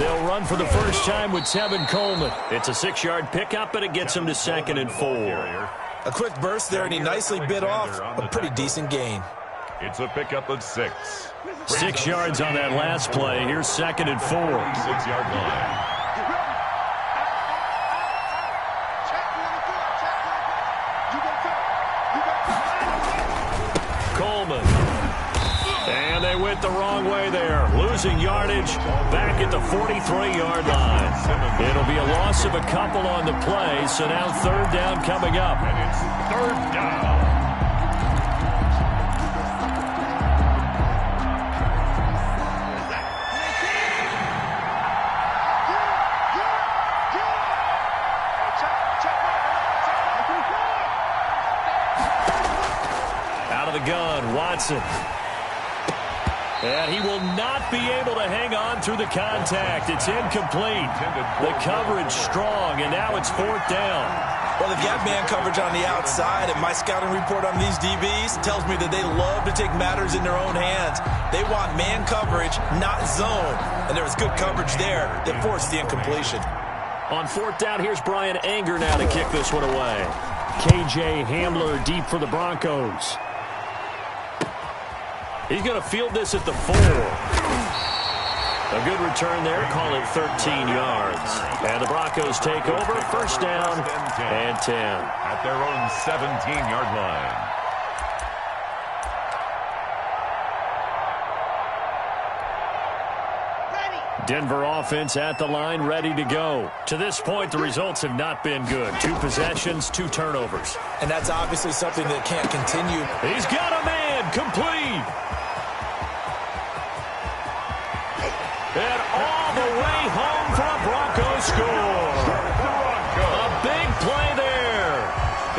They'll run for the first time with Tevin Coleman. It's a 6-yard pickup, and it gets him to 2nd and 4. A quick burst there, and he nicely bit off a pretty decent gain. It's a pickup of 6. 6 yards on that last play. Here's 2nd and 4. 6-yard line. Coleman. And they went the wrong way there. Losing yardage back at the 43-yard line. It'll be a loss of a couple on the play, so now 3rd down coming up. And it's 3rd down. Out of the gun, Watson. And he will not be able to hang on through the contact. It's incomplete. The coverage strong, and now it's 4th down. Well, they've got man coverage on the outside, and my scouting report on these DBs tells me that they love to take matters in their own hands. They want man coverage, not zone. And there was good coverage there that forced the incompletion. On 4th down, here's Brian Anger now to kick this one away. KJ Hamler deep for the Broncos. He's going to field this at the 4. A good return there. Call it 13 yards. And the Broncos take over. 1st down and 10. At their own 17-yard line. Denver offense at the line, ready to go. To this point, the results have not been good. 2 possessions, 2 turnovers. And that's obviously something that can't continue. He's got a man, complete. And all the way home for a Broncos score. A big play there.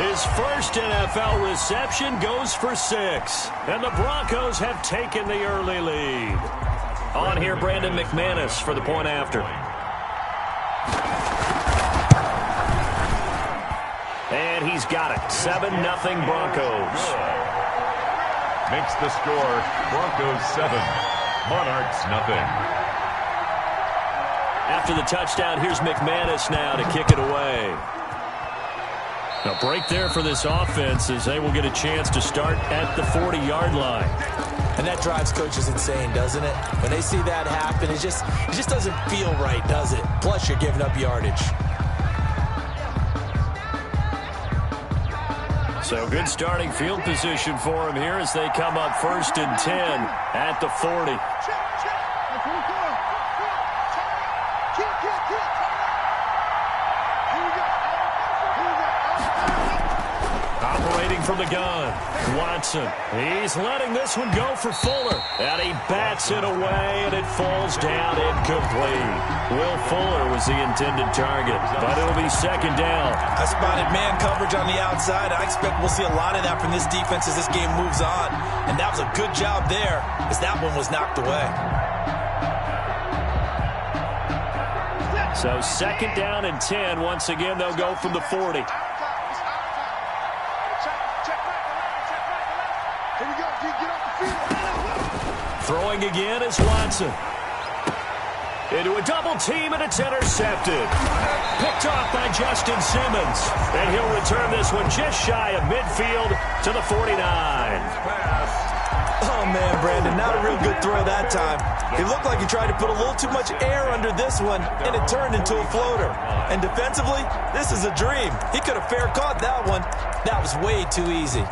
His first NFL reception goes for 6. And the Broncos have taken the early lead. On here, Brandon McManus for the point after. And he's got it. 7-0 Broncos. Makes the score Broncos 7, Monarchs nothing. After the touchdown, here's McManus now to kick it away. A break there for this offense as they will get a chance to start at the 40-yard line. And that drives coaches insane, doesn't it? When they see that happen, it just doesn't feel right, does it? Plus, you're giving up yardage. So good starting field position for him here as they come up 1st and 10 at the 40. Operating from the gun, Watson. He's letting this one go for Fuller. And he bats it away, and it falls down incomplete. Will Fuller was the intended target, but it'll be 2nd down. I spotted man coverage on the outside. I expect we'll see a lot of that from this defense as this game moves on. And that was a good job there as that one was knocked away. So 2nd down and 10. Once again, they'll go from the 40. Throwing again is Watson. Into a double team, and it's intercepted. Picked off by Justin Simmons. And he'll return this one just shy of midfield to the 49. Oh, man, Brandon, not a real good throw that time. It looked like he tried to put a little too much air under this one, and it turned into a floater. And defensively, this is a dream. He could have fair caught that one. That was way too easy.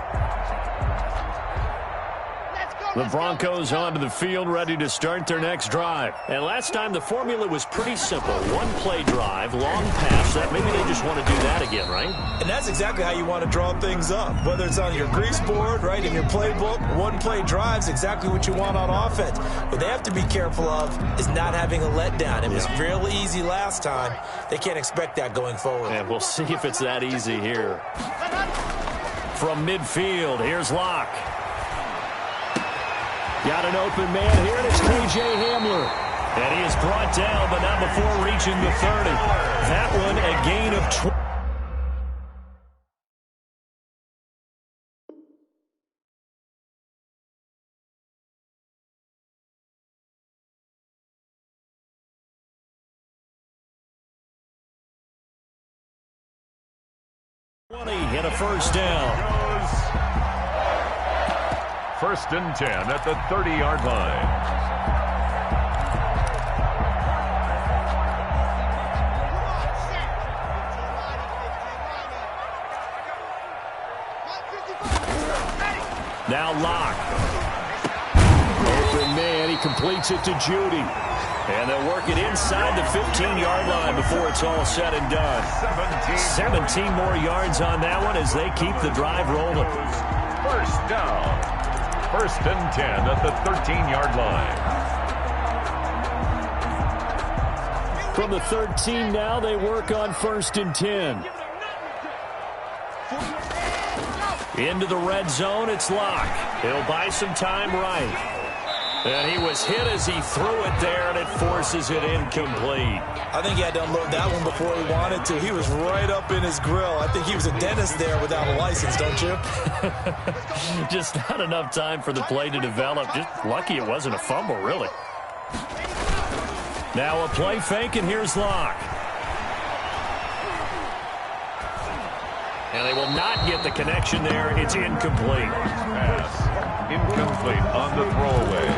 The Broncos onto the field, ready to start their next drive. And last time, the formula was pretty simple. 1-play drive, long pass. That maybe they just want to do that again, right? And that's exactly how you want to draw things up. Whether it's on your grease board, right, in your playbook, 1-play drive's exactly what you want on offense. What they have to be careful of is not having a letdown. It was real easy last time. They can't expect that going forward. And we'll see if it's that easy here. From midfield, here's Locke. Got an open man here, and it's KJ Hamler. And he is brought down, but not before reaching the 30. That one a gain of 20. 20 and a first down. First and 10 at the 30-yard line. Now Locke. Open man. He completes it to Judy. And they'll work it inside the 15-yard line before it's all said and done. 17 more yards on that one as they keep the drive rolling. First down. First and 10 at the 13-yard line. From the 13 now, they work on first and 10. Into the red zone, it's Locke. He'll buy some time right. And he was hit as he threw it there, and it forces it incomplete. I think he had to unload that one before he wanted to. He was right up in his grill. I think he was a dentist there without a license, don't you? Just not enough time for the play to develop. Just lucky it wasn't a fumble, really. Now a play fake, and here's Locke. And they will not get the connection there. It's incomplete. Pass. Incomplete on the throwaway.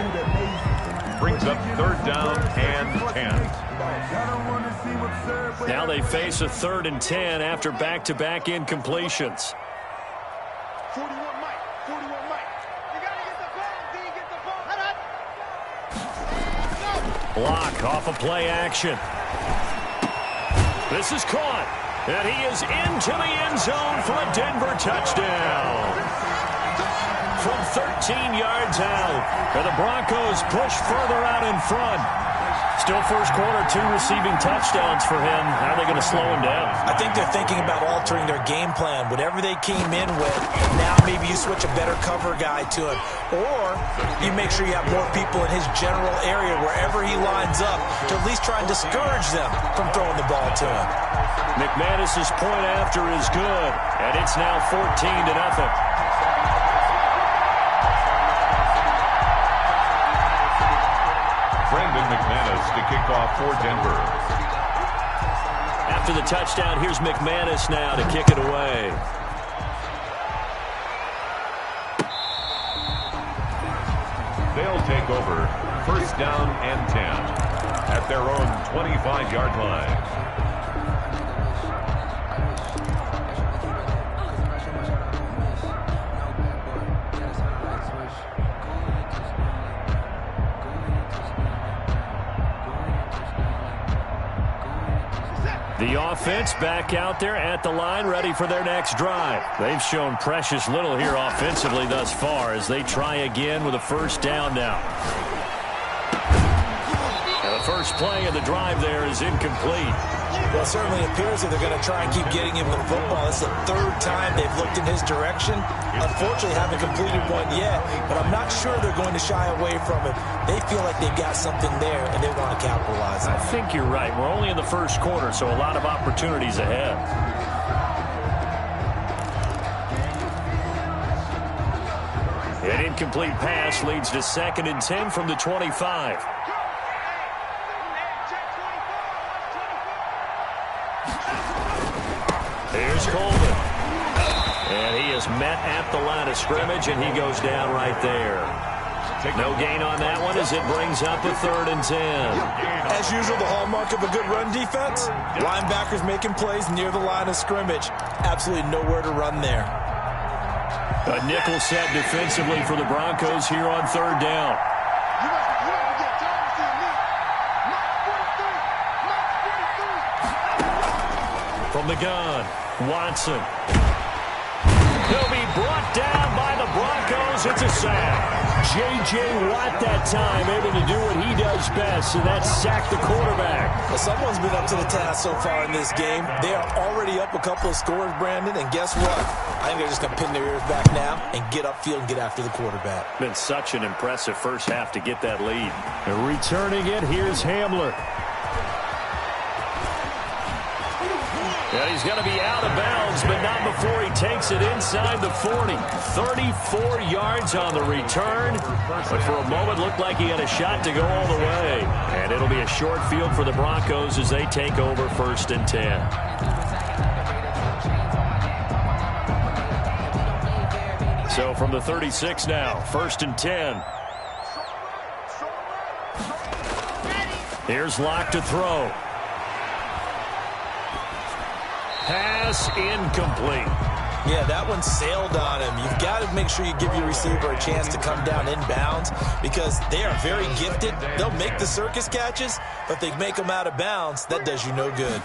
Brings up third down and 10. Now they face a 3rd and 10 after back-to-back incompletions. 41 Mike. 41 Mike. You got to get the ball. D, get the ball. Block off of play action. This is caught. And he is into the end zone for a Denver touchdown. From 13 yards out, and the Broncos push further out in front. Still first quarter, 2 receiving touchdowns for him. How are they going to slow him down? I think they're thinking about altering their game plan. Whatever they came in with, now maybe you switch a better cover guy to him. Or you make sure you have more people in his general area wherever he lines up to at least try and discourage them from throwing the ball to him. McManus's point after is good, and it's now 14-0. Brandon McManus to kick off for Denver. After the touchdown, here's McManus now to kick it away. They'll take over first down and 10 at their own 25-yard line. The offense back out there at the line, ready for their next drive. They've shown precious little here offensively thus far as they try again with a first down now. And the first play of the drive there is incomplete. Well, it certainly appears that they're going to try and keep getting him the football. It's the 3rd time they've looked in his direction. Unfortunately, haven't completed one yet, but I'm not sure they're going to shy away from it. They feel like they've got something there, and they want to capitalize on it. I think you're right. We're only in the first quarter, so a lot of opportunities ahead. An incomplete pass leads to 2nd and 10 from the 25. Here's Coleman. And he is met at the line of scrimmage, and he goes down right there. No gain on that one as it brings up a 3rd and 10. As usual, the hallmark of a good run defense, linebackers making plays near the line of scrimmage. Absolutely nowhere to run there. A nickel set defensively for the Broncos here on 3rd down. From the gun, Watson. He'll be brought down by the Broncos. It's a sack. J.J. Watt that time able to do what he does best, and that's sack the quarterback. Well, someone's been up to the task so far in this game. They are already up a couple of scores, Brandon, and guess what? I think they're just going to pin their ears back now and get upfield and get after the quarterback. Been such an impressive first half to get that lead. And returning it, here's Hamler. And he's going to be out of bounds, but not before he takes it inside the 40. 34 yards on the return. But for a moment, looked like he had a shot to go all the way. And it'll be a short field for the Broncos as they take over 1st and 10. So from the 36 now, 1st and 10. Here's Locke to throw. Pass incomplete. Yeah, that one sailed on him. You've got to make sure you give your receiver a chance to come down inbounds because they are very gifted. They'll make the circus catches, but if they make them out of bounds, that does you no good.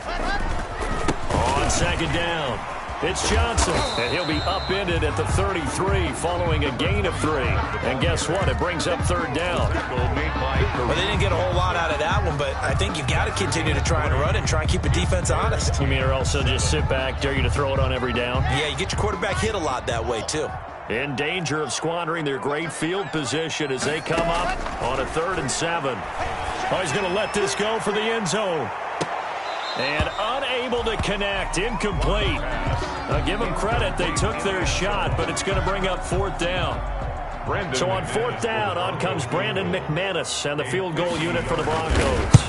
On 2nd down, it's Johnson, and he'll be upended at the 33 following a gain of 3. And guess what? It brings up 3rd down. Well, they didn't get a whole lot out of that one, but I think you've got to continue to try and run and try and keep the defense honest. You mean or else they'll just sit back, dare you to throw it on every down? Yeah, you get your quarterback hit a lot that way, too. In danger of squandering their great field position as they come up on a 3rd and 7. Oh, he's going to let this go for the end zone. And unable to connect, incomplete. Now give them credit, they took their shot, but it's going to bring up 4th down. So on 4th down, on comes Brandon McManus and the field goal unit for the Broncos.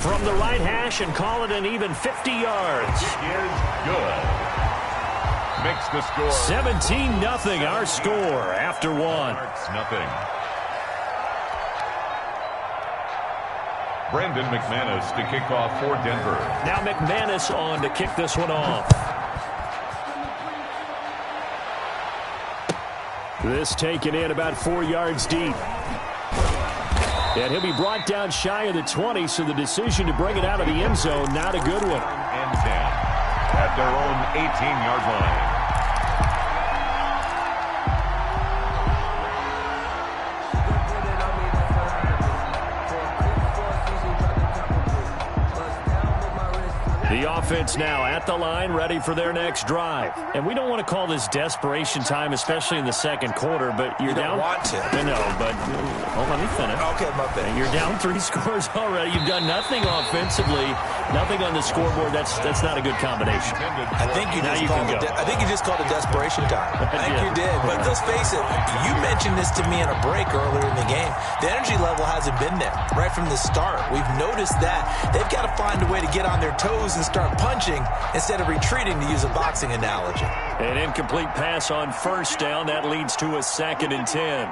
From the right hash and call it an even 50 yards. Is good. Makes the score 17-0 our score after 1. Nothing. Brandon McManus to kick off for Denver. Now McManus on to kick this one off. This taken in about 4 yards deep. And he'll be brought down shy of the 20, so the decision to bring it out of the end zone, not a good one. And 10 at their own 18-yard line. The offense now at the line, ready for their next drive. And we don't want to call this desperation time, especially in the 2nd quarter, but you're down. You don't want to. I know, but let me finish. Okay, my bad. You're down 3 scores already. You've done nothing offensively, nothing on the scoreboard. That's not a good combination. I think you just called it desperation time. I think you did. But let's face it, you mentioned this to me in a break earlier in the game. The energy level hasn't been there right from the start. We've noticed that. They've got to find a way to get on their toes and start punching instead of retreating, to use a boxing analogy. An incomplete pass on 1st down. That leads to a 2nd and 10.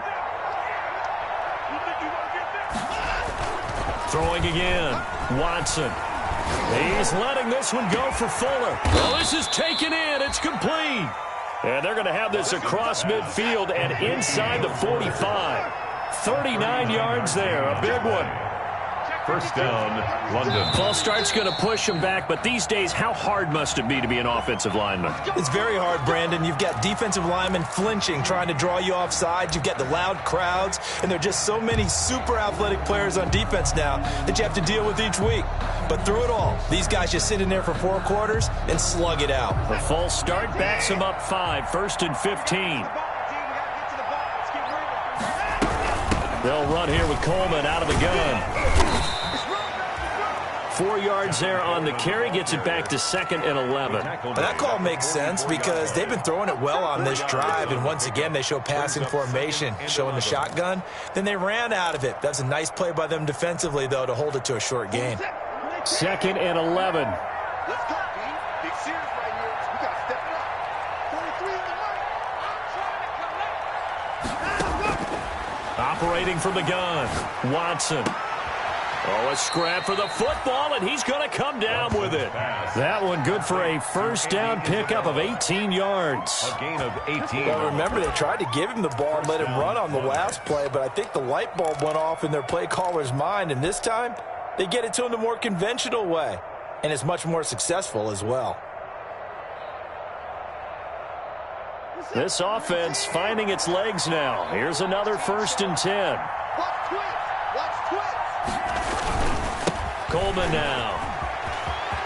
Throwing again. Watson. He's letting this one go for Fuller. Well, this is taken in. It's complete. And they're going to have this across midfield and inside the 45. 39 yards there. A big one. 1st down, London. False start's going to push him back, but these days, how hard must it be to be an offensive lineman? It's very hard, Brandon. You've got defensive linemen flinching, trying to draw you off sides. You've got the loud crowds, and there are just so many super athletic players on defense now that you have to deal with each week. But through it all, these guys just sit in there for 4 quarters and slug it out. The false start backs him up 5, 1st and 15. They'll run here with Coleman out of the gun. 4 yards there on the carry, gets it back to 2nd and 11. Well, that call makes sense because they've been throwing it well on this drive, and once again they show passing formation, showing the shotgun. Then they ran out of it. That's a nice play by them defensively, though, to hold it to a short gain. 2nd and 11. Let's go, B. Big series right here. We got to step it up. 43 in the money. I'm trying to collect. Operating from the gun, Watson. Oh, a scrap for the football, and he's going to come down with it. That one good for a 1st down pickup of 18 yards. A gain of 18. Well, remember, they tried to give him the ball and let him run on the last play, but I think the light bulb went off in their play caller's mind, and this time they get it to him the more conventional way, and it's much more successful as well. This offense finding its legs now. Here's another 1st and 10. Watch twins. Watch twins. Coleman now.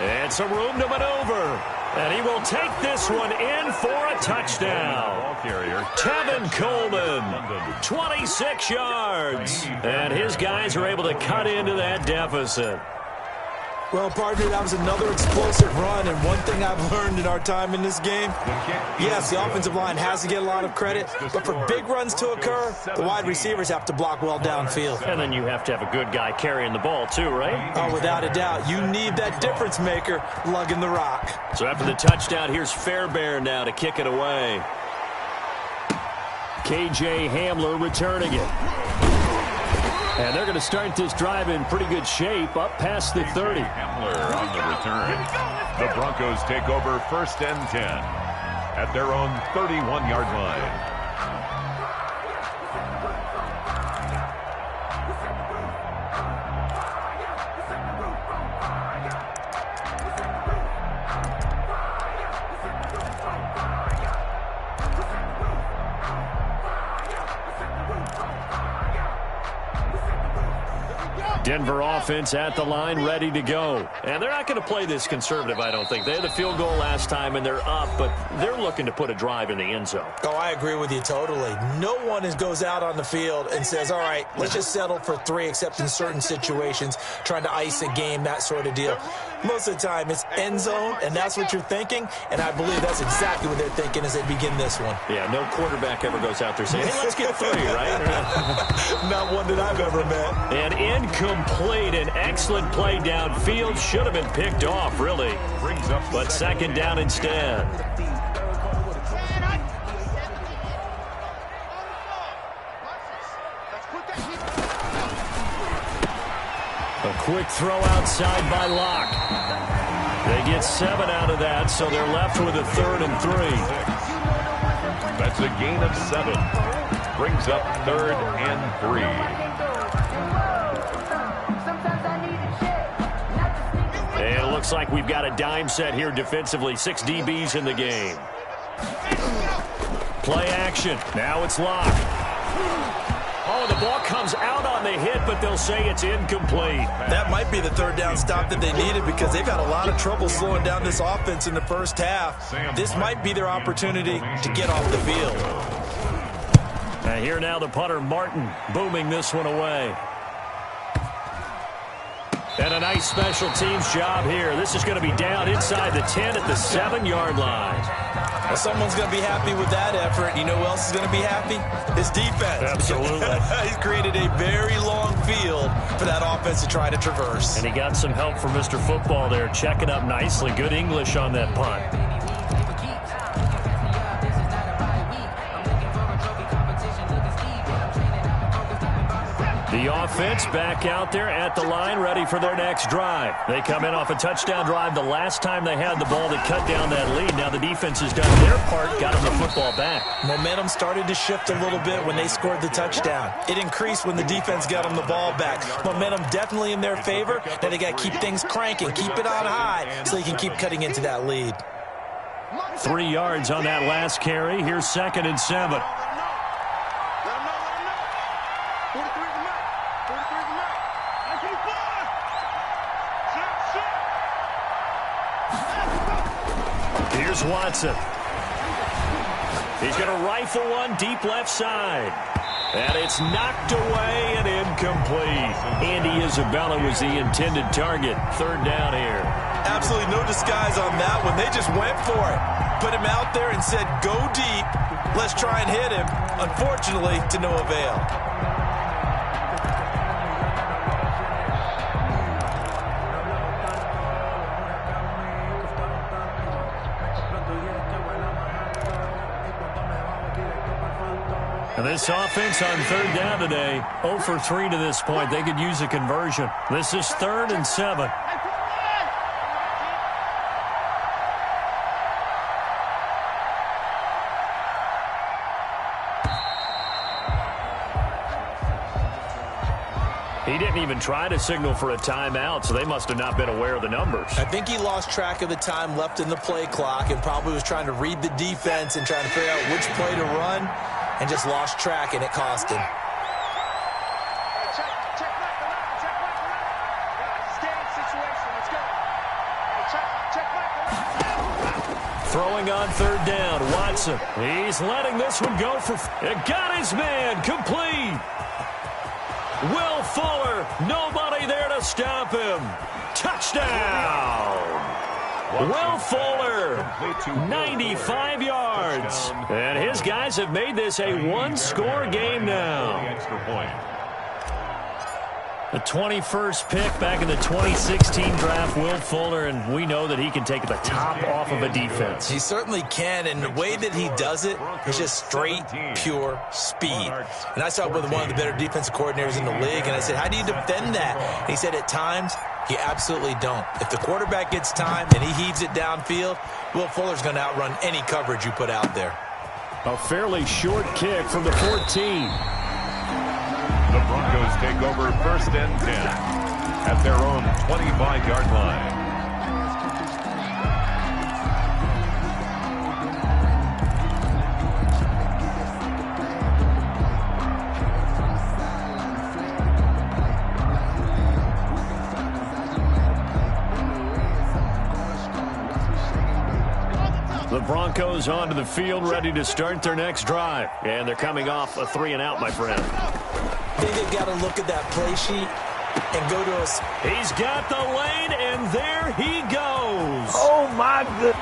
And some room to maneuver. And he will take this one in for a touchdown. Ball carrier. Tevin Coleman, 26 yards. And his guys are able to cut into that deficit. Well, partner, that was another explosive run, and one thing I've learned in our time in this game, yes, the offensive line has to get a lot of credit, but for big runs to occur, the wide receivers have to block well downfield. And then you have to have a good guy carrying the ball too, right? Oh, without a doubt. You need that difference maker lugging the rock. So after the touchdown, here's Fairbairn now to kick it away. K.J. Hamler returning it. And they're going to start this drive in pretty good shape, up past the 30. Hamler on the return. The Broncos take over 1st and 10 at their own 31-yard line. Denver offense at the line, ready to go. And they're not going to play this conservative, I don't think. They had the field goal last time, and they're up, but they're looking to put a drive in the end zone. Oh, I agree with you totally. No one goes out on the field and says, all right, let's just settle for 3, except in certain situations, trying to ice a game, that sort of deal. Most of the time, it's end zone, and that's what you're thinking, and I believe that's exactly what they're thinking as they begin this one. Yeah, no quarterback ever goes out there saying, hey, let's get 3, right? Not one that I've ever met. And incomplete, an excellent play downfield. Should have been picked off, really. But second down instead. A quick throw outside by Locke. They get 7 out of that, so they're left with a 3rd and 3. That's a gain of 7. Brings up 3rd and 3. And it looks like we've got a dime set here defensively. 6 DBs in the game. Play action. Now it's Locke. Oh, the ball comes out on the hit, but they'll say it's incomplete. That might be the 3rd down stop that they needed because they've had a lot of trouble slowing down this offense in the first half. This might be their opportunity to get off the field. And here now the punter, Martin, booming this one away. And a nice special teams job here. This is going to be down inside the 10 at the 7-yard line. Well, someone's going to be happy with that effort. You know who else is going to be happy? His defense. Absolutely. He's created a very long field for that offense to try to traverse. And he got some help from Mr. Football there, checking up nicely. Good English on that punt. The offense back out there at the line, ready for their next drive. They come in off a touchdown drive the last time they had the ball that cut down that lead. Now the defense has done their part, got them the football back. Momentum started to shift a little bit when they scored the touchdown. It increased when the defense got them the ball back. Momentum definitely in their favor. Now they got to keep things cranking, keep it on high so they can keep cutting into that lead. 3 yards on that last carry. Here's 2nd and 7. Here's Watson. He's going to rifle one deep left side. And it's knocked away and incomplete. Andy Isabella was the intended target. 3rd down here. Absolutely no disguise on that one. They just went for it. Put him out there and said, go deep. Let's try and hit him. Unfortunately, to no avail. And this offense on 3rd down today, 0 for 3 to this point. They could use a conversion. This is 3rd and 7. He didn't even try to signal for a timeout, so they must have not been aware of the numbers. I think he lost track of the time left in the play clock and probably was trying to read the defense and trying to figure out which play to run and just lost track, and it cost him. Throwing on 3rd down, Watson. He's letting this one go for... It got his man, complete. Will Fuller, nobody there to stop him. Touchdown. Will Fuller, 95 yards. And his guys have made this a one-score game now. The 21st pick back in the 2016 draft, Will Fuller, and we know that he can take the top off of a defense. He certainly can, and the way that he does it is just straight, pure speed. And I saw it with one of the better defensive coordinators in the league, and I said, how do you defend that? And he said, at times, you absolutely don't. If the quarterback gets time and he heaves it downfield, Will Fuller's going to outrun any coverage you put out there. A fairly short kick from the 14. The Broncos take over 1st and 10 at their own 25-yard line. The Broncos onto the field, ready to start their next drive. And they're coming off a 3-and-out, my friend. I think they've got to look at that play sheet and go to us. He's got the lane, and there he goes. Oh, my goodness.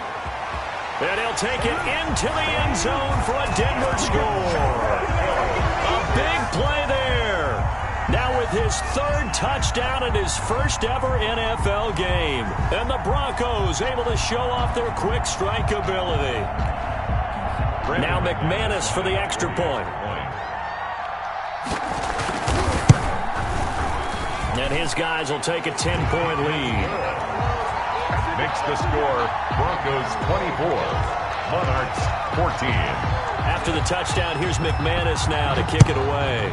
And he'll take it into the end zone for a Denver score. A big play there. Now with his 3rd touchdown in his first ever NFL game. And the Broncos able to show off their quick strike ability. Now McManus for the extra point. And his guys will take a 10-point lead. Makes the score Broncos 24, Monarchs 14. After the touchdown, here's McManus now to kick it away.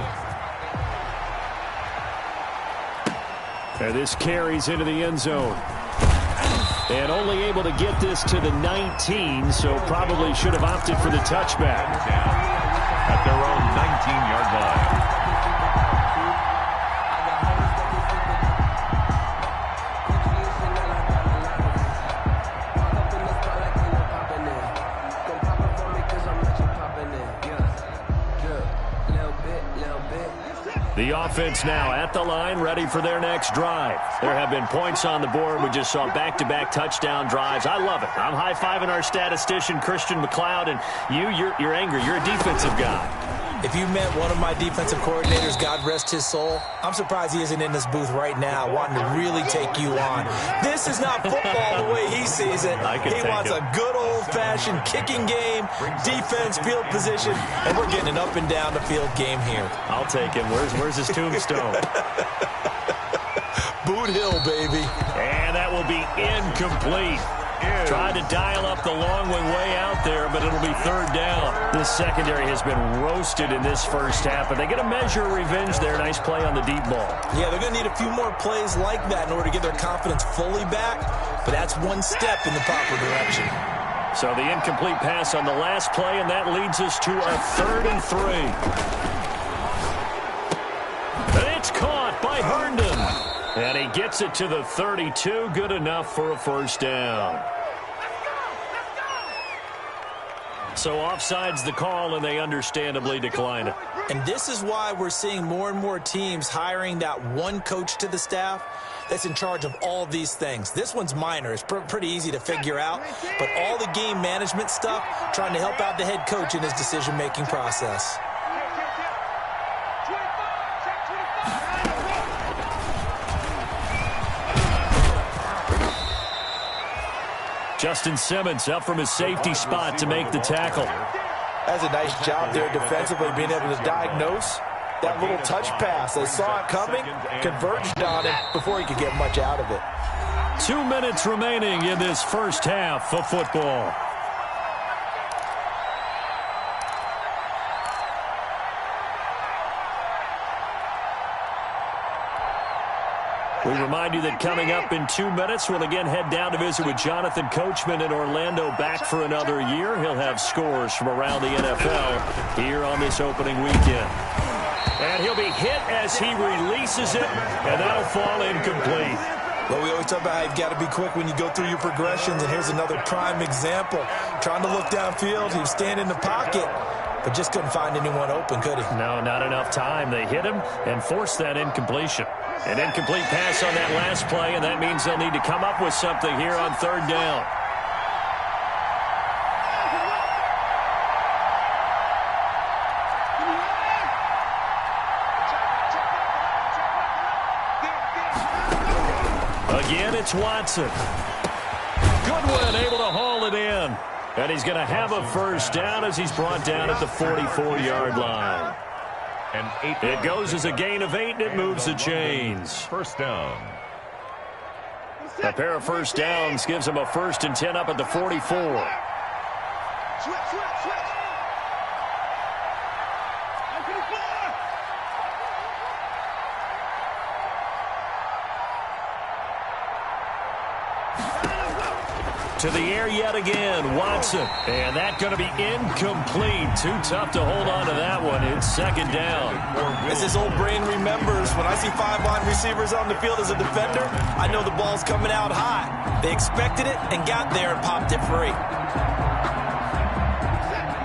And this carries into the end zone. And only able to get this to the 19, so probably should have opted for the touchback. At their own 19-yard line. The offense now at the line, ready for their next drive. There have been points on the board. We just saw back-to-back touchdown drives. I love it. I'm high-fiving our statistician, Christian McLeod, and you're angry. You're a defensive guy. If you met one of my defensive coordinators, God rest his soul, I'm surprised he isn't in this booth right now wanting to really take you on. This is not football the way he sees it. He wants a good old-fashioned kicking game, defense, field position, and we're getting an up-and-down the field game here. I'll take him. Where's his tombstone? Boot Hill, baby. And that will be incomplete. Tried to dial up the long one way out there, but it'll be 3rd down. This secondary has been roasted in this first half, but they get a measure of revenge there. Nice play on the deep ball. Yeah, they're going to need a few more plays like that in order to get their confidence fully back, but that's one step in the proper direction. So the incomplete pass on the last play, and that leads us to a 3rd and 3. And it's caught by Herndon. And he gets it to the 32. Good enough for a 1st down. So offside's the call, and they understandably decline it. And this is why we're seeing more and more teams hiring that one coach to the staff that's in charge of all these things. This one's minor. It's pretty easy to figure out. But all the game management stuff, trying to help out the head coach in his decision-making process. Justin Simmons up from his safety spot to make the tackle. That's a nice job there defensively, being able to diagnose that little touch pass. They saw it coming, converged on it before he could get much out of it. 2 minutes remaining in this first half of football. We remind you that coming up in 2 minutes, we'll again head down to visit with Jonathan Coachman in Orlando, back for another year. He'll have scores from around the NFL here on this opening weekend. And he'll be hit as he releases it, and that'll fall incomplete. Well, we always talk about how you've got to be quick when you go through your progressions, and here's another prime example. Trying to look downfield, he was standing in the pocket, but just couldn't find anyone open, could he? No, not enough time. They hit him and forced that incompletion. An incomplete pass on that last play, and that means they'll need to come up with something here on 3rd down. Again, it's Watson. Goodwin able to haul it in. And he's going to have a first down as he's brought down at the 44-yard line. It goes as a gain of 8, and it moves the chains. First down. A pair of first downs gives him a 1st and 10 up at the 44. To the air yet again, Watson. And that's going to be incomplete. Too tough to hold on to that one. It's 2nd down. As his old brain remembers, when I see 5 wide receivers on the field as a defender, I know the ball's coming out high. They expected it and got there and popped it free.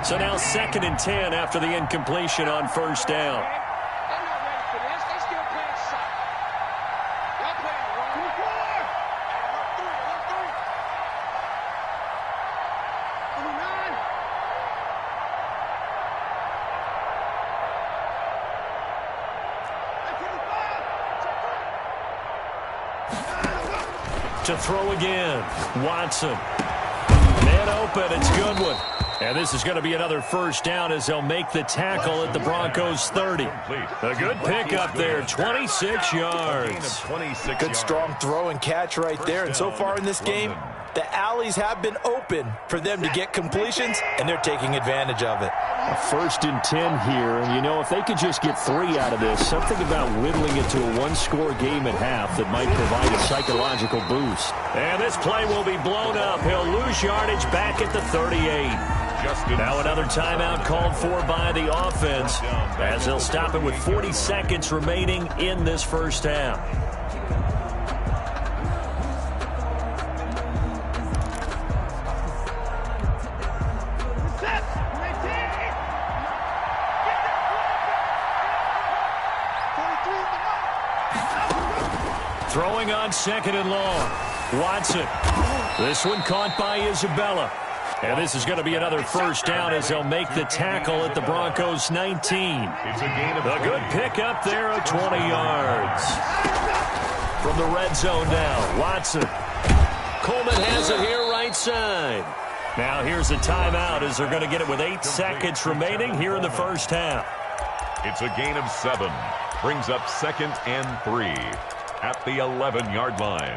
So now 2nd and 10 after the incompletion on first down. To throw again, Watson. Man open, it's Goodwin. And this is going to be another first down as they'll make the tackle at the Broncos 30. A good pickup there, 26 yards. Good strong throw and catch right there. And so far in this game, the alleys have been open for them to get completions, and they're taking advantage of it. A 1st and 10 here, and you know, if they could just get 3 out of this, something about whittling it to a 1-score game at half that might provide a psychological boost. And this play will be blown up. He'll lose yardage back at the 38. Now another timeout called for by the offense as they'll stop it with 40 seconds remaining in this first half. Throwing on 2nd and long. Watson. This one caught by Isabella. And this is going to be another first down as they'll make the tackle at the Broncos 19. It's a gain of a good pickup there of 20 yards. From the red zone now, Watson. Coleman has it here right side. Now here's a timeout as they're going to get it with 8 seconds remaining here in the first half. It's a gain of 7. Brings up 2nd and 3 at the 11-yard line.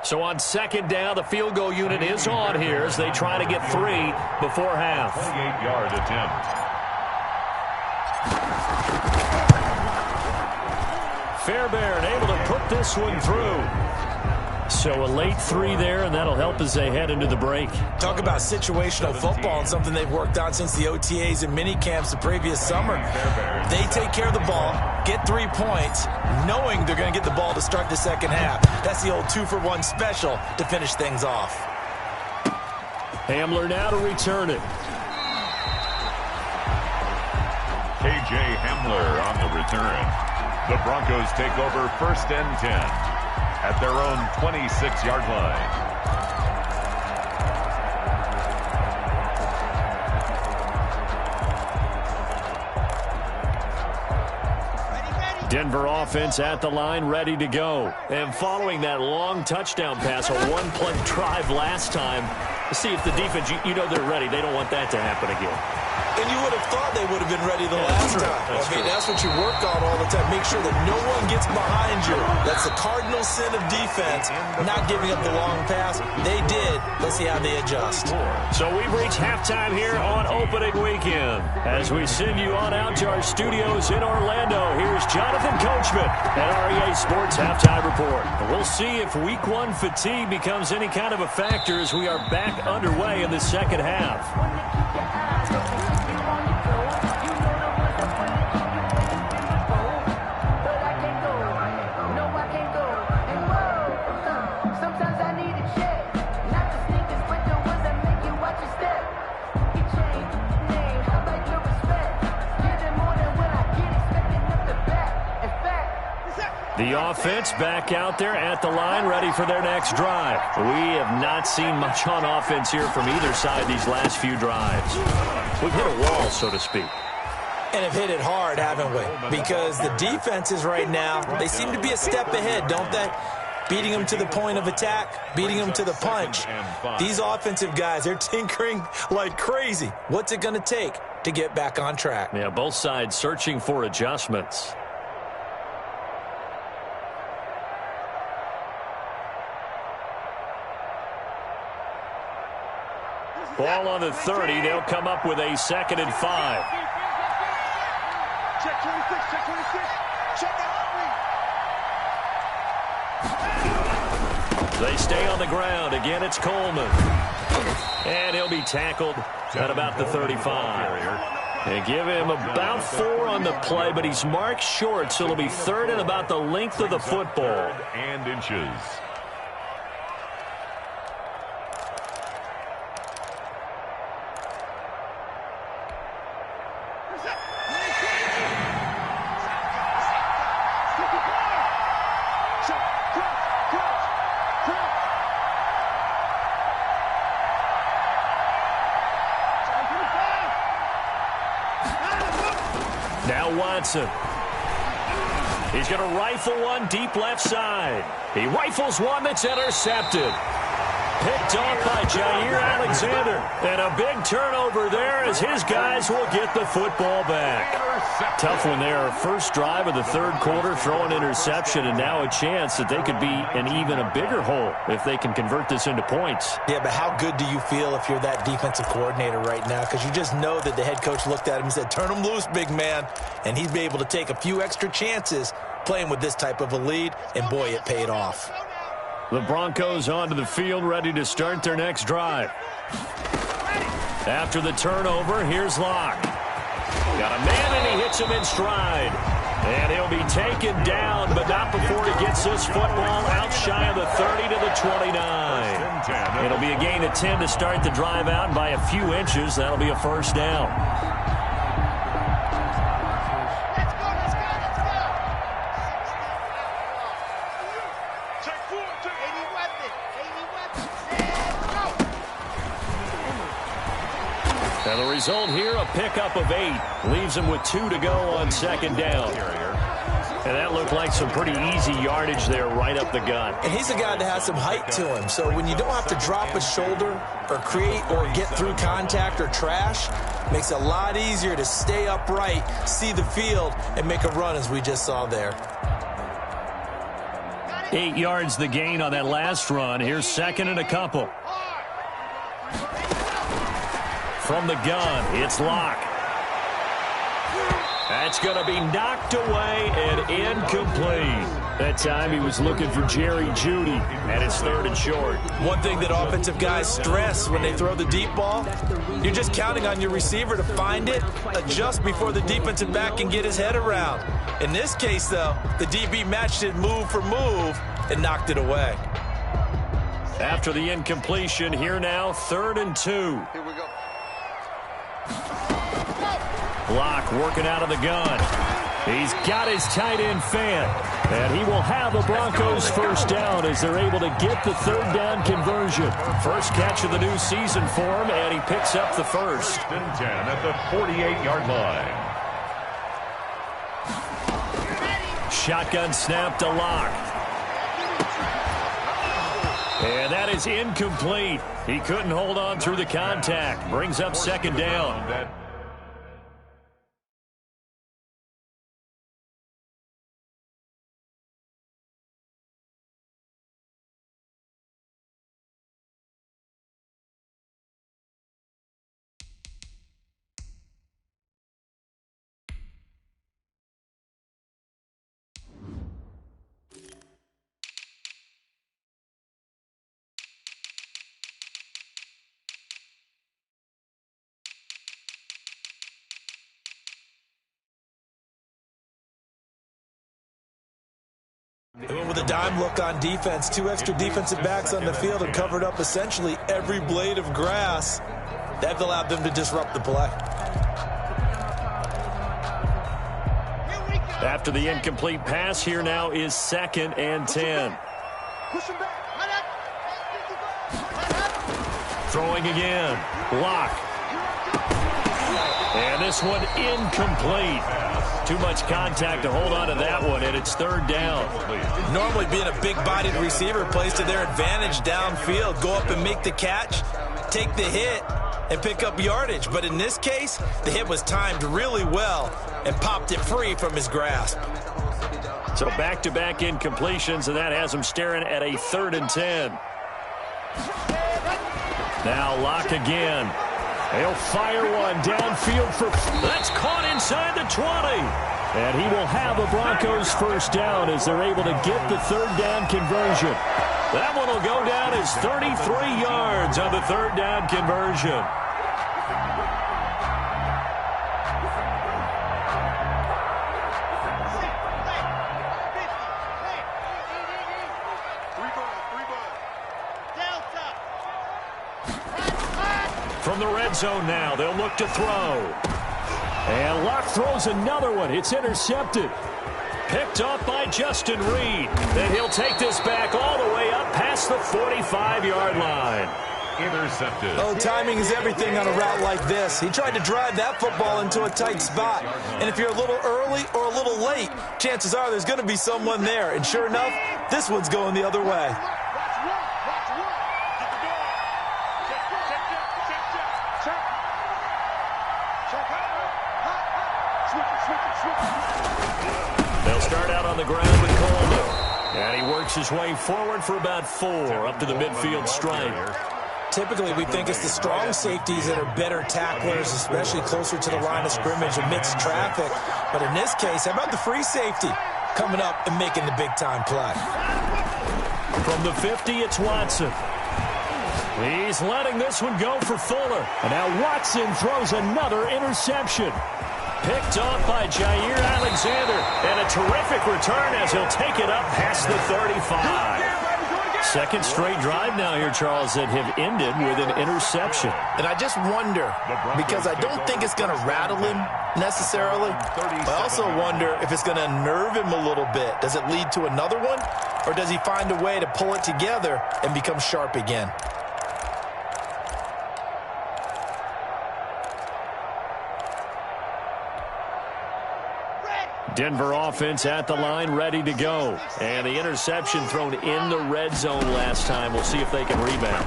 So on 2nd down, the field goal unit is on here as they try to get 3 before half. 28-yard attempt. Fairbairn able to put this one through. So a late 3 there, and that'll help as they head into the break. Talk about situational football and something they've worked on since the OTAs and mini camps the previous summer. They take care of the ball, get 3 points, knowing they're going to get the ball to start the second half. That's the old 2-for-1 special to finish things off. Hamler now to return it. K.J. Hamler on the return. The Broncos take over 1st and 10 at their own 26-yard line. Denver offense at the line, ready to go. And following that long touchdown pass, a 1-play drive last time, to see if the defense, you know they're ready. They don't want that to happen again. And you would have thought they would have been ready the last time. That's what you work on all the time. Make sure that no one gets behind you. That's the cardinal sin of defense, not giving up the long pass. They did. Let's see how they adjust. So we've reached halftime here on opening weekend. As we send you on out to our studios in Orlando, here's Jonathan Coachman at REA Sports Halftime Report. We'll see if Week 1 fatigue becomes any kind of a factor as we are back underway in the second half. The offense back out there at the line, ready for their next drive. We have not seen much on offense here from either side these last few drives. We've hit a wall, so to speak. And have hit it hard, haven't we? Because the defenses right now, they seem to be a step ahead, don't they? Beating them to the point of attack, beating them to the punch. These offensive guys, they're tinkering like crazy. What's it going to take to get back on track? Yeah, both sides searching for adjustments. Ball on the 30. They'll come up with a 2nd and 5. Check 26, check 26. Check that. They stay on the ground. Again, it's Coleman. And he'll be tackled at about the 35. They give him about 4 on the play, but he's marked short, so it'll be 3rd and about the length of the football. And inches. Now Watson. He's going to rifle one deep left side. He rifles one that's intercepted. Picked off by Jair Alexander. And a big turnover there as his guys will get the football back. Tough one there. First drive of the 3rd quarter, throw an interception, and now a chance that they could be in even a bigger hole if they can convert this into points. Yeah, but how good do you feel if you're that defensive coordinator right now? Because you just know that the head coach looked at him and said, turn him loose, big man. And he'd be able to take a few extra chances playing with this type of a lead, and boy, it paid off. The Broncos onto the field, ready to start their next drive. After the turnover, here's Locke. Got a man, and he hits him in stride. And he'll be taken down, but not before he gets this football out shy of the 30 to the 29. It'll be a gain of 10 to start the drive out, and by a few inches, that'll be a 1st down. And the result here, a pickup of 8. Leaves him with 2 to go on 2nd down. And that looked like some pretty easy yardage there right up the gut. And he's a guy that has some height to him. So when you don't have to drop a shoulder or create or get through contact or trash, makes it a lot easier to stay upright, see the field, and make a run as we just saw there. 8 yards the gain on that last run. Here's 2nd and a couple. From the gun, it's Locke. That's going to be knocked away and incomplete. That time he was looking for Jerry Jeudy, and it's 3rd and short. One thing that offensive guys stress when they throw the deep ball, you're just counting on your receiver to find it, adjust before the defensive back can get his head around. In this case, though, the DB matched it move for move and knocked it away. After the incompletion, here now, 3rd and 2. Here we go. Locke working out of the gun. He's got his tight end fan. And he will have the Broncos 1st down as they're able to get the 3rd down conversion. First catch of the new season for him, and he picks up the 1st. 1st and 10 at the 48-yard line. Shotgun snap to Locke. And that is incomplete. He couldn't hold on through the contact. Brings up 2nd down. They went with a dime look on defense. 2 extra defensive backs on the field and covered up essentially every blade of grass. That allowed them to disrupt the play. Here we go. After the incomplete pass, here now is 2nd and 10. Push him back. Throwing again. Lock. And this one incomplete. Too much contact to hold on to that one, and it's 3rd down. Normally being a big-bodied receiver plays to their advantage downfield. Go up and make the catch, take the hit, and pick up yardage. But in this case, the hit was timed really well and popped it free from his grasp. So back-to-back incompletions, and that has him staring at a 3rd and 10. Now Lock again. He'll fire one downfield for... That's caught inside the 20. And he will have a Broncos 1st down as they're able to get the 3rd down conversion. That one will go down as 33 yards on the 3rd down conversion. From the red zone now, they'll look to throw. And Locke throws another one. It's intercepted. Picked up by Justin Reed. And he'll take this back all the way up past the 45-yard line. Intercepted. Oh, timing is everything on a route like this. He tried to drive that football into a tight spot. And if you're a little early or a little late, chances are there's going to be someone there. And sure enough, this one's going the other way. They'll start out on the ground with Coleman. And he works his way forward for about 4 up to the midfield stripe. Typically, we think it's the strong safeties that are better tacklers, especially closer to the line of scrimmage amidst traffic. But in this case, how about the free safety coming up and making the big-time play? From the 50, it's Watson. He's letting this one go for Fuller. And now Watson throws another interception. Picked off by Jair Alexander. And a terrific return as he'll take it up past the 35. Second straight drive now here, Charles, that have ended with an interception. And I just wonder, because I don't think it's going to rattle him necessarily. I also wonder if it's going to unnerve him a little bit. Does it lead to another one? Or does he find a way to pull it together and become sharp again? Denver offense at the line, ready to go. And the interception thrown in the red zone last time. We'll see if they can rebound.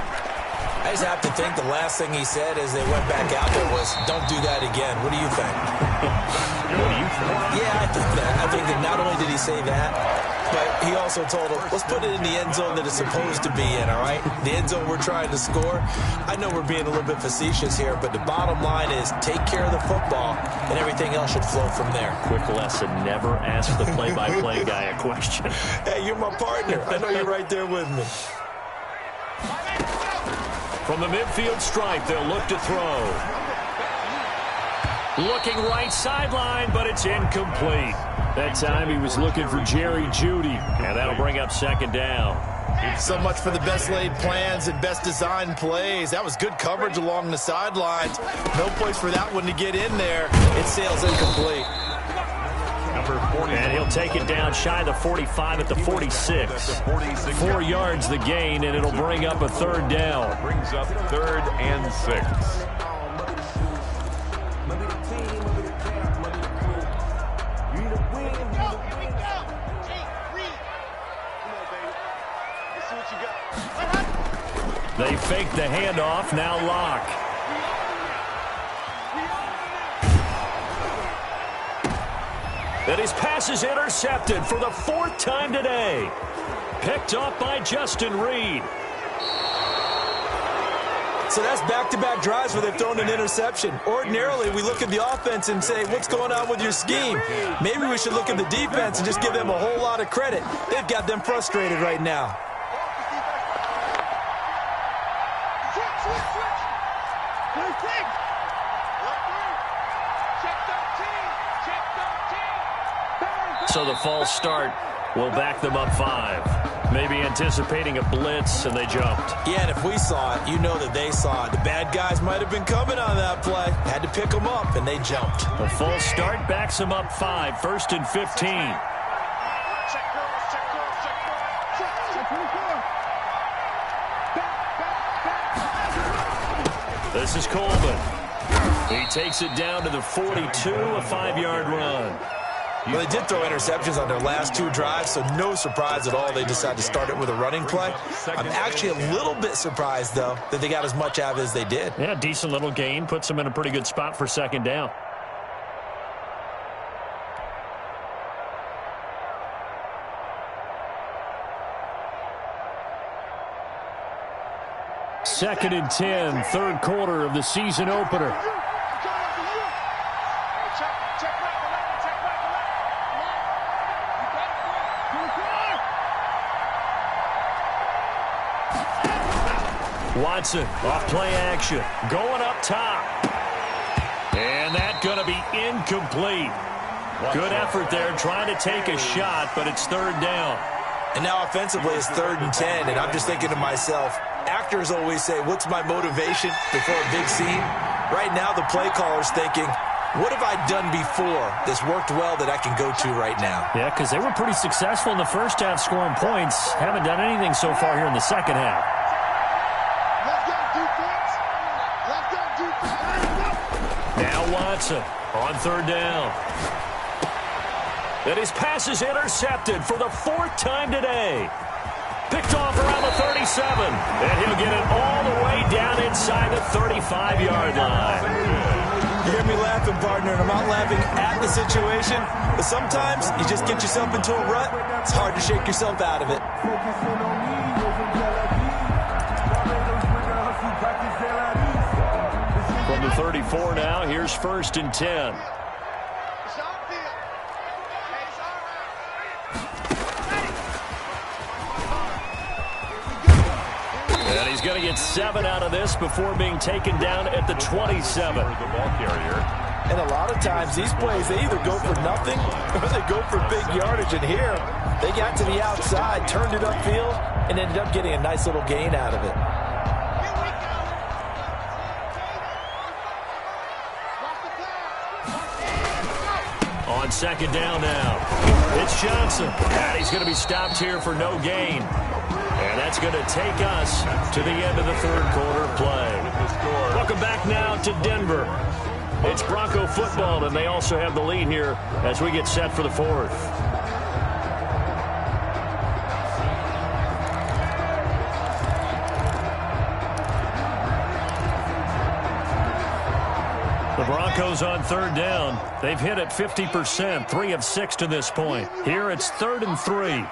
I just have to think the last thing he said as they went back out there was, don't do that again. What do you think? What do you think? Yeah, I think that. I think that not only did he say that, but he also told him, let's put it in the end zone that it's supposed to be in, all right? The end zone we're trying to score. I know we're being a little bit facetious here, but the bottom line is take care of the football, and everything else should flow from there. Quick lesson, never ask the play-by-play guy a question. Hey, you're my partner. I know you're right there with me. From the midfield stripe, they'll look to throw. Looking right sideline, but it's incomplete. That time he was looking for Jerry Jeudy, and that'll bring up 2nd down. So much for the best laid plans and best designed plays. That was good coverage along the sidelines. No place for that one to get in there. It sails incomplete. And he'll take it down shy of the 45 at the 46. 4 yards the gain, and it'll bring up a 3rd down. Brings up 3rd and 6. They fake the handoff, now Locke. And his pass is intercepted for the 4th time today. Picked up by Justin Reed. So that's back-to-back drives where they've thrown an interception. Ordinarily, we look at the offense and say, what's going on with your scheme? Maybe we should look at the defense and just give them a whole lot of credit. They've got them frustrated right now. So the false start will back them up 5. Maybe anticipating a blitz, and they jumped. Yeah, and if we saw it, you know that they saw it. The bad guys might have been coming on that play. Had to pick them up, and they jumped. A false start backs them up 5, 1st and 15. This is Coleman. He takes it down to the 42, a 5-yard run. Well, they did throw interceptions on their last 2 drives, so no surprise at all they decided to start it with a running play. I'm actually a little bit surprised, though, that they got as much out of it as they did. Yeah, decent little gain. Puts them in a pretty good spot for 2nd down. Second and 10, 3rd quarter of the season opener. Watson off play action, going up top. And that's going to be incomplete. Good effort there, trying to take a shot, but it's 3rd down. And now offensively it's 3rd and 10, and I'm just thinking to myself, actors always say, what's my motivation before a big scene? Right now the play caller's thinking, what have I done before that's worked well that I can go to right now? Yeah, because they were pretty successful in the first half scoring points. Haven't done anything so far here in the second half. Now Watson on 3rd down. And his pass is intercepted for the 4th time today. Picked off around the 37. And he'll get it all the way down inside the 35-yard line. You hear me laughing, partner, and I'm not laughing at the situation, but sometimes you just get yourself into a rut. It's hard to shake yourself out of it. From the 34 now, here's 1st and 10. And he's going to get 7 out of this before being taken down at the 27. And a lot of times these plays, they either go for nothing or they go for big yardage. And here, they got to the outside, turned it upfield, and ended up getting a nice little gain out of it. On 2nd down now, it's Johnson. And he's going to be stopped here for no gain. And that's going to take us to the end of the 3rd quarter play. Welcome back now to Denver. It's Bronco football, and they also have the lead here as we get set for the 4th. The Broncos on 3rd down. They've hit it 50%, 3 of 6 to this point. Here it's 3rd and 3.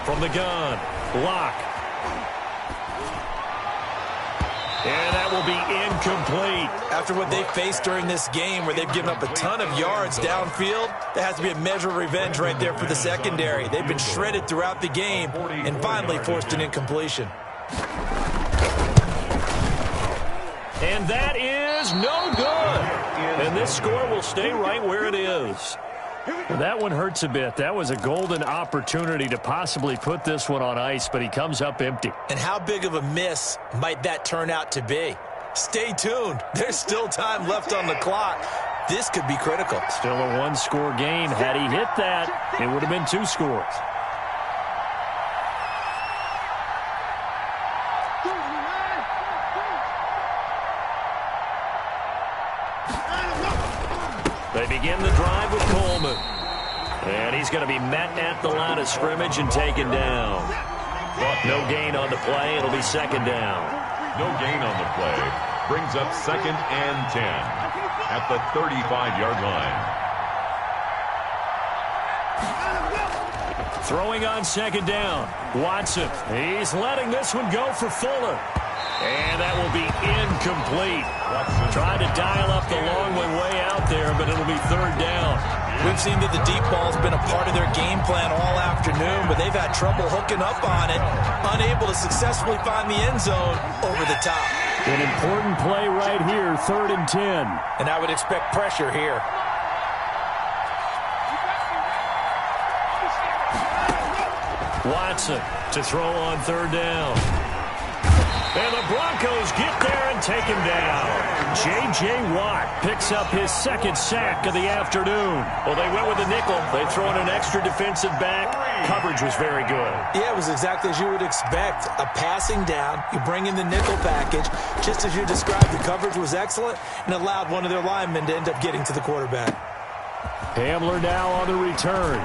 From the gun, Locke. And that will be incomplete. After what they've faced during this game where they've given up a ton of yards downfield, there has to be a measure of revenge right there for the secondary. They've been shredded throughout the game and finally forced an incompletion. And that is no good. And this score will stay right where it is. That one hurts a bit. That was a golden opportunity to possibly put this one on ice, but he comes up empty. And how big of a miss might that turn out to be? Stay tuned. There's still time left on the clock. This could be critical. Still a 1-score game. Had he hit that, it would have been 2 scores. They begin the drive with Coleman. And he's going to be met at the line of scrimmage and taken down. No gain on the play. It'll be 2nd down. No gain on the play. Brings up 2nd and 10 at the 35-yard line. Throwing on 2nd down. Watson. He's letting this one go for Fuller. And that will be incomplete. Trying to dial up the long one way out there, but it'll be 3rd down. We've seen that the deep ball's been a part of their game plan all afternoon, but they've had trouble hooking up on it, unable to successfully find the end zone over the top. An important play right here, 3rd and 10. And I would expect pressure here. Watson to throw on third down. And the Broncos get there and take him down. J.J. Watt picks up his second sack of the afternoon. Well, they went with a nickel. They throw in an extra defensive back. Coverage was very good. Yeah, it was exactly as you would expect. A passing down. You bring in the nickel package. Just as you described, the coverage was excellent and allowed one of their linemen to end up getting to the quarterback. Hamler now on the return.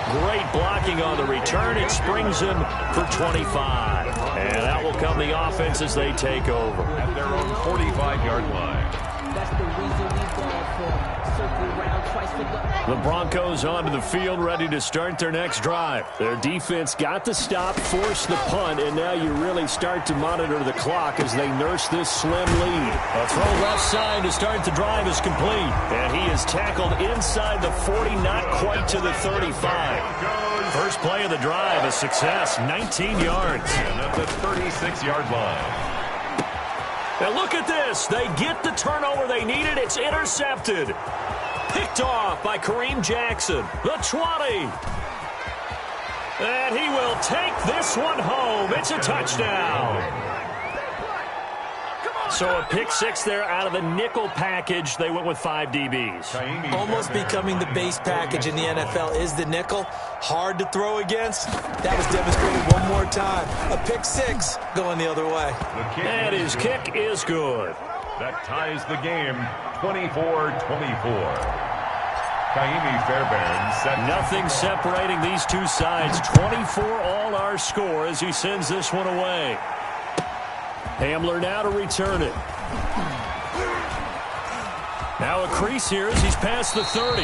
Great blocking on the return. It springs him for 25. And that will come the offense as they take over. At their own 45-yard line. That's the reason we ball for. Circle round twice for the... The Broncos onto the field, ready to start their next drive. Their defense got the stop, forced the punt, and now you really start to monitor the clock as they nurse this slim lead. A throw left side to start the drive is complete. And he is tackled inside the 40, not quite to the 35. First play of the drive, a success, 19 yards. And at the 36-yard line. Now look at this. They get the turnover they needed. It's intercepted. Picked off by Kareem Jackson. The 20. And he will take this one home. It's a touchdown. So a pick six there out of the nickel package. They went with 5 DBs. Almost becoming the base package in the NFL is the nickel. Hard to throw against. That was demonstrated one more time. A pick six going the other way. And his kick is good. That ties the game 24-24. Kaimi Fairbairn set. Nothing separating these two sides. 24 all our score as he sends this one away. Hamler now to return it. Now a crease here as he's past the 30.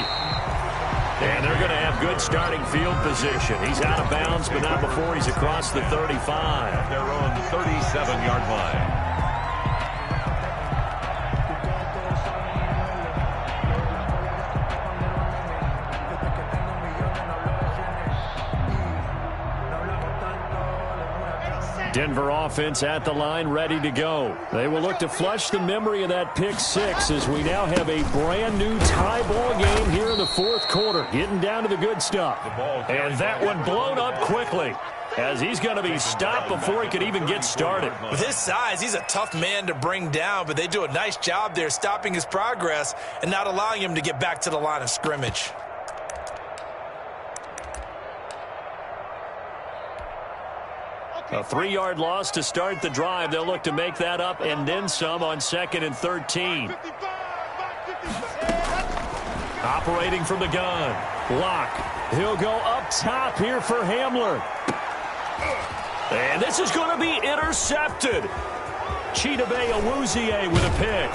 And they're going to have good starting field position. He's out of bounds, but not before he's across the 35. At their own 37-yard line. Denver offense at the line, ready to go. They will look to flush the memory of that pick six as we now have a brand new tie ball game here in the fourth quarter. Getting down to the good stuff. And that one blown up quickly as he's going to be stopped before he could even get started. With his size, he's a tough man to bring down, but they do a nice job there stopping his progress and not allowing him to get back to the line of scrimmage. A 3-yard loss to start the drive. They'll look to make that up and then some on 2nd and 13. Operating from the gun. Lock. He'll go up top here for Hamler. And this is going to be intercepted. Chidobe Awuzie with a pick.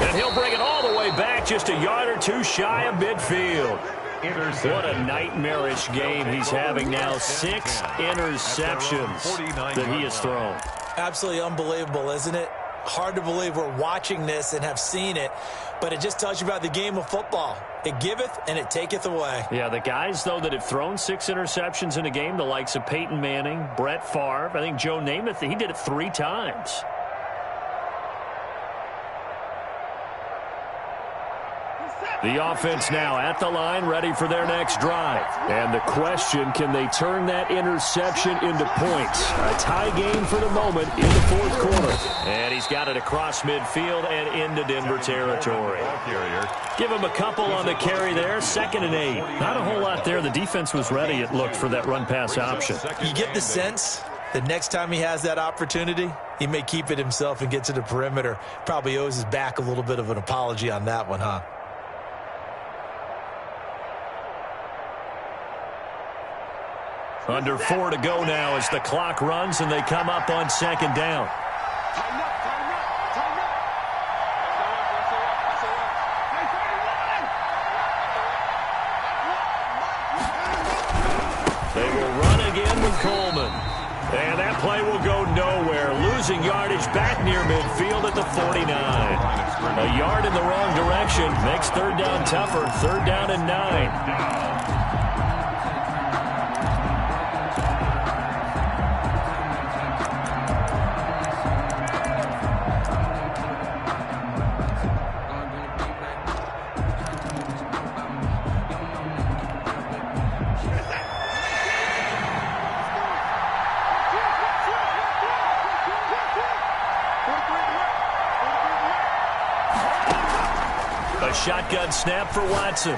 And he'll bring it all the way back just a yard or two shy of midfield. What a nightmarish game he's having now. 6 interceptions that he has thrown. Absolutely unbelievable, isn't it? Hard to believe we're watching this and have seen it, but it just tells you about the game of football. It giveth and it taketh away. Yeah, the guys, though, that have thrown 6 interceptions in a game, the likes of Peyton Manning, Brett Favre, I think Joe Namath, he did it 3 times. The offense now at the line, ready for their next drive. And the question, can they turn that interception into points? A tie game for the moment in the fourth quarter. And he's got it across midfield and into Denver territory. Give him a couple on the carry there, 2nd and 8. Not a whole lot there. The defense was ready, it looked, for that run-pass option. You get the sense that next time he has that opportunity, he may keep it himself and get to the perimeter. Probably owes his back a little bit of an apology on that one, huh? Under 4 to go now as the clock runs and they come up on 2nd down. They will run again with Coleman. And that play will go nowhere. Losing yardage back near midfield at the 49. A yard in the wrong direction makes 3rd down tougher. 3rd down and 9. shotgun snap for Watson.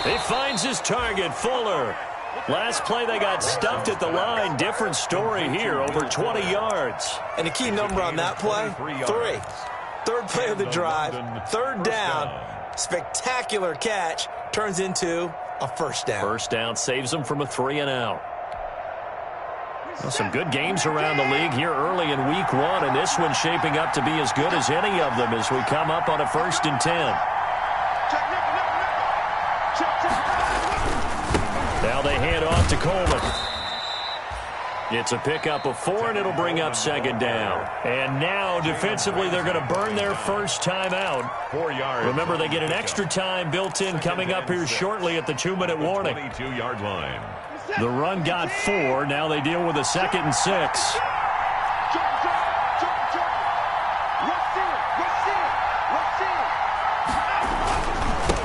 He finds his target, Fuller. Last play, they got stuffed at the line. Different story here, over 20 yards. And the key number on that play, 3. Third play of the drive, third down. Spectacular catch turns into a first down. First down saves them from a 3-and-out. Well, some good games around the league here early in week 1, and this one's shaping up to be as good as any of them as we come up on a 1st and 10. Now they hand off to Coleman. It's a pickup of 4, and it'll bring up 2nd down. And now, defensively, they're going to burn their first time out. 4 yards. Remember, they get an extra time built in coming up here shortly at the 2-minute warning. 22-yard line. The run got 4. Now they deal with a 2nd and 6.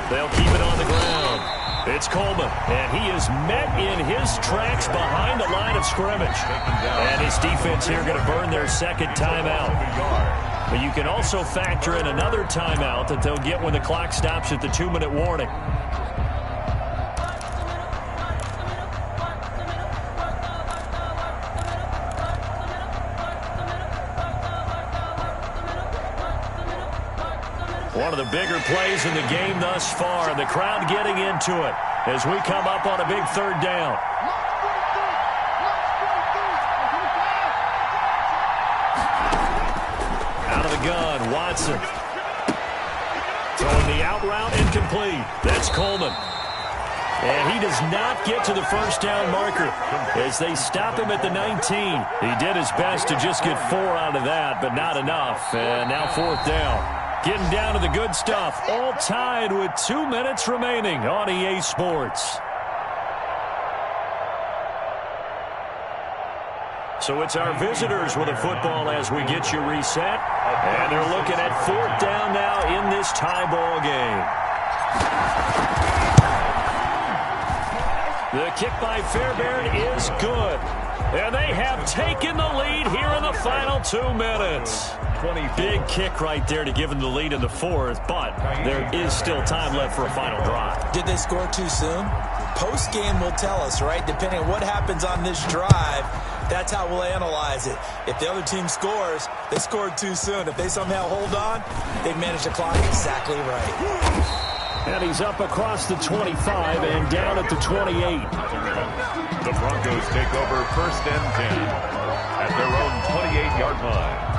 They'll keep it on the ground. It's Coleman, and he is met in his tracks behind the line of scrimmage. And his defense here going to burn their 2nd timeout. But you can also factor in another timeout that they'll get when the clock stops at the 2-minute warning. One of the bigger plays in the game thus far, and the crowd getting into it as we come up on a big 3rd down. Out of the gun, Watson. Throwing the out route, incomplete. That's Coleman. And he does not get to the first down marker as they stop him at the 19. He did his best to just get 4 out of that, but not enough. And now 4th down. Getting down to the good stuff, all tied with 2 minutes remaining on EA Sports. So it's our visitors with a football as we get you reset. And they're looking at 4th down now in this tie ball game. The kick by Fairbairn is good. And they have taken the lead here in the final 2 minutes. Big kick right there to give them the lead in the 4th, but there is still time left for a final drive. Did they score too soon? Post-game will tell us, right? Depending on what happens on this drive, that's how we'll analyze it. If the other team scores, they scored too soon. If they somehow hold on, they've managed the clock exactly right. And he's up across the 25 and down at the 28. The Broncos take over 1st and 10 at their own 28-yard line.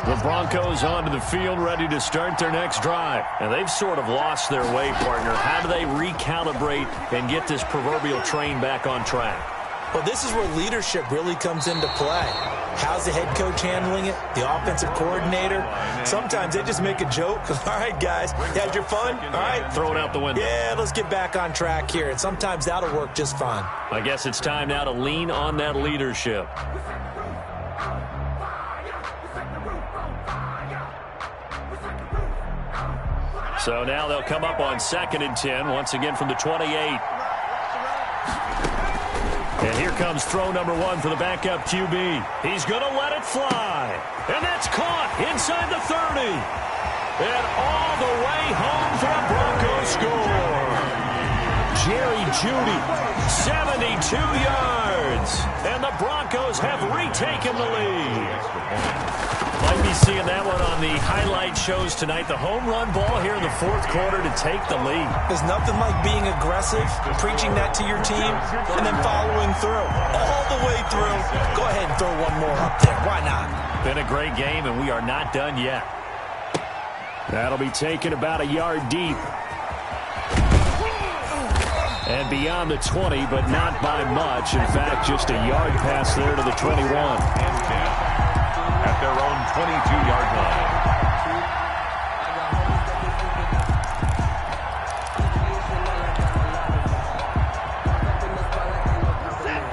The Broncos onto the field ready to start their next drive. And they've sort of lost their way, partner. How do they recalibrate and get this proverbial train back on track? Well, this is where leadership really comes into play. How's the head coach handling it? The offensive coordinator? Sometimes they just make a joke. All right, guys, you had your fun? All right. Throw it out the window. Yeah, let's get back on track here. And sometimes that'll work just fine. I guess it's time now to lean on that leadership. So now they'll come up on 2nd and 10, once again from the 28. And here comes throw number 1 for the backup QB. He's going to let it fly. And that's caught inside the 30. And all the way home for a Broncos score. Jerry Jeudy, 72 yards. And the Broncos have retaken the lead. Might be seeing that one on the highlight shows tonight. The home run ball here in the 4th quarter to take the lead. There's nothing like being aggressive, preaching that to your team, and then following through. All the way through. Go ahead and throw one more up there. Why not? Been a great game, and we are not done yet. That'll be taken about a yard deep. And beyond the 20, but not by much. In fact, just a yard pass there to the 21. At their own 22-yard line.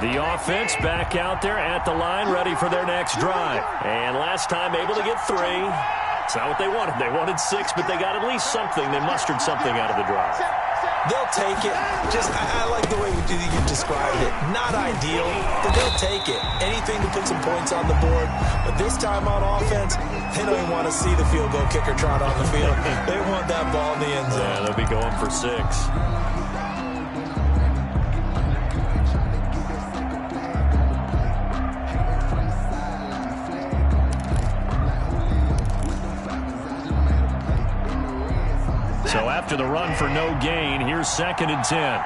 The offense back out there at the line, ready for their next drive. And last time able to get 3. It's not what they wanted. They wanted 6, but they got at least something. They mustered something out of the drive. They'll take it. Just, I like the way you described it. Not ideal, but they'll take it. Anything to put some points on the board. But this time on offense, they don't even want to see the field goal kicker trot on the field. They want that ball in the end zone. Yeah, they'll be going for 6. So after the run for no gain, here's 2nd and 10.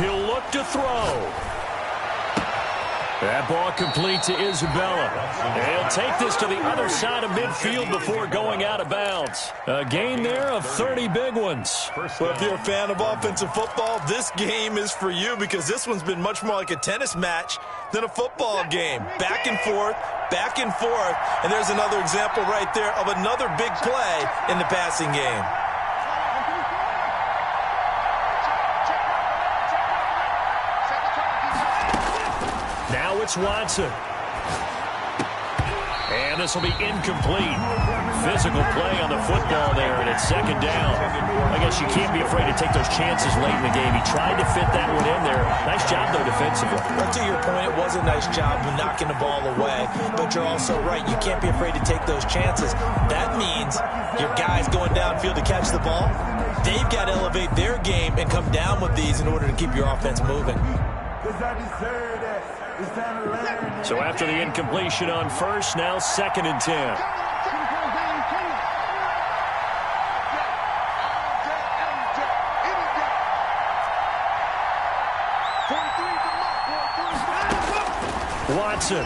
He'll look to throw. That ball complete to Isabella. And he'll take this to the other side of midfield before going out of bounds. A gain there of 30 big ones. Well, if you're a fan of offensive football, this game is for you because this one's been much more like a tennis match than a football game. Back and forth, and there's another example right there of another big play in the passing game. Now it's Watson. And this will be incomplete. Physical play on the football there, and it's 2nd down. I guess you can't be afraid to take those chances late in the game. He tried to fit that one in there. Nice job, though, defensively. But to your point, it was a nice job of knocking the ball away. But you're also right. You can't be afraid to take those chances. That means your guys going downfield to catch the ball, they've got to elevate their game and come down with these in order to keep your offense moving. So after the incompletion on first, now 2nd and 10. Watson.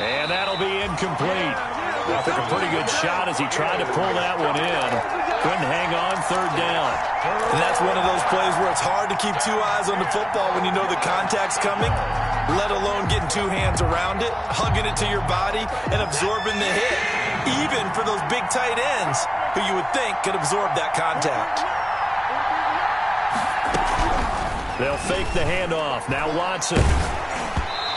And that'll be incomplete. I think a pretty good shot as he tried to pull that one in. Couldn't hang on, 3rd down. And that's one of those plays where it's hard to keep 2 eyes on the football when you know the contact's coming, let alone getting 2 hands around it, hugging it to your body, and absorbing the hit, even for those big tight ends who you would think could absorb that contact. They'll fake the handoff. Now Watson.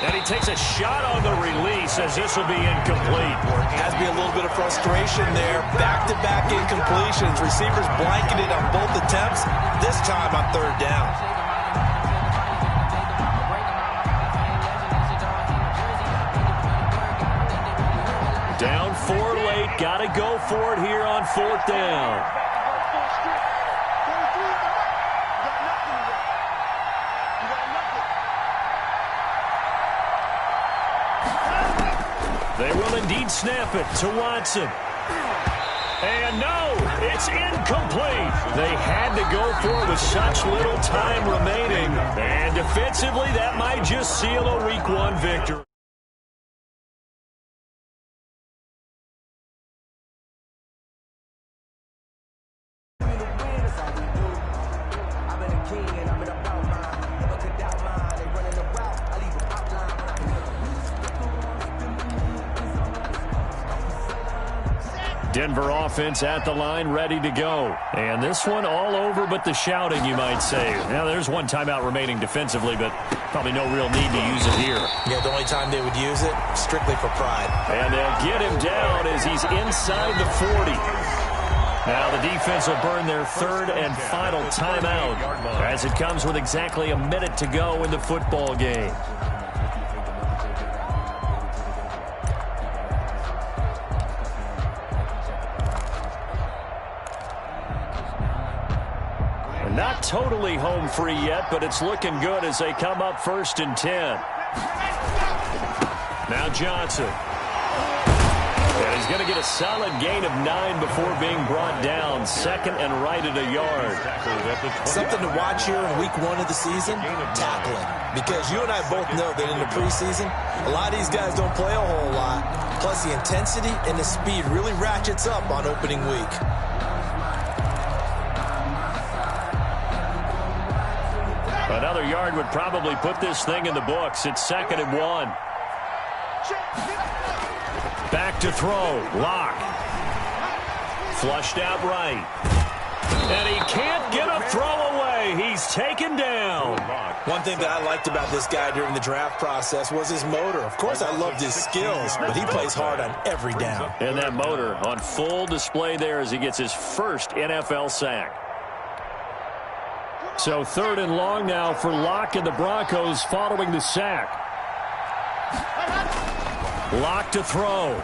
And he takes a shot on the release as this will be incomplete. Has to be a little bit of frustration there. Back-to-back incompletions. Receivers blanketed on both attempts, this time on 3rd down. Down 4 late. Got to go for it here on 4th down. They will indeed snap it to Watson. And no, it's incomplete. They had to go for it with such little time remaining. And defensively, that might just seal a Week 1 victory. Denver offense at the line, ready to go. And this one all over but the shouting, you might say. Now, there's 1 timeout remaining defensively, but probably no real need to use it here. Yeah, the only time they would use it, strictly for pride. And they'll get him down as he's inside the 40. Now the defense will burn their 3rd and final timeout as it comes with exactly a minute to go in the football game. Not totally home free yet, but it's looking good as they come up 1st and 10. Now Johnson. And he's going to get a solid gain of 9 before being brought down. 2nd and right at a yard. Something to watch here in Week 1 of the season, tackling. Because you and I both know that in the preseason, a lot of these guys don't play a whole lot. Plus the intensity and the speed really ratchets up on opening week. Another yard would probably put this thing in the books. It's 2nd and 1. Back to throw. Lock. Flushed out right. And he can't get a throw away. He's taken down. One thing that I liked about this guy during the draft process was his motor. Of course, I loved his skills, but he plays hard on every down. And that motor on full display there as he gets his first NFL sack. So 3rd and long now for Locke and the Broncos following the sack. Locke to throw.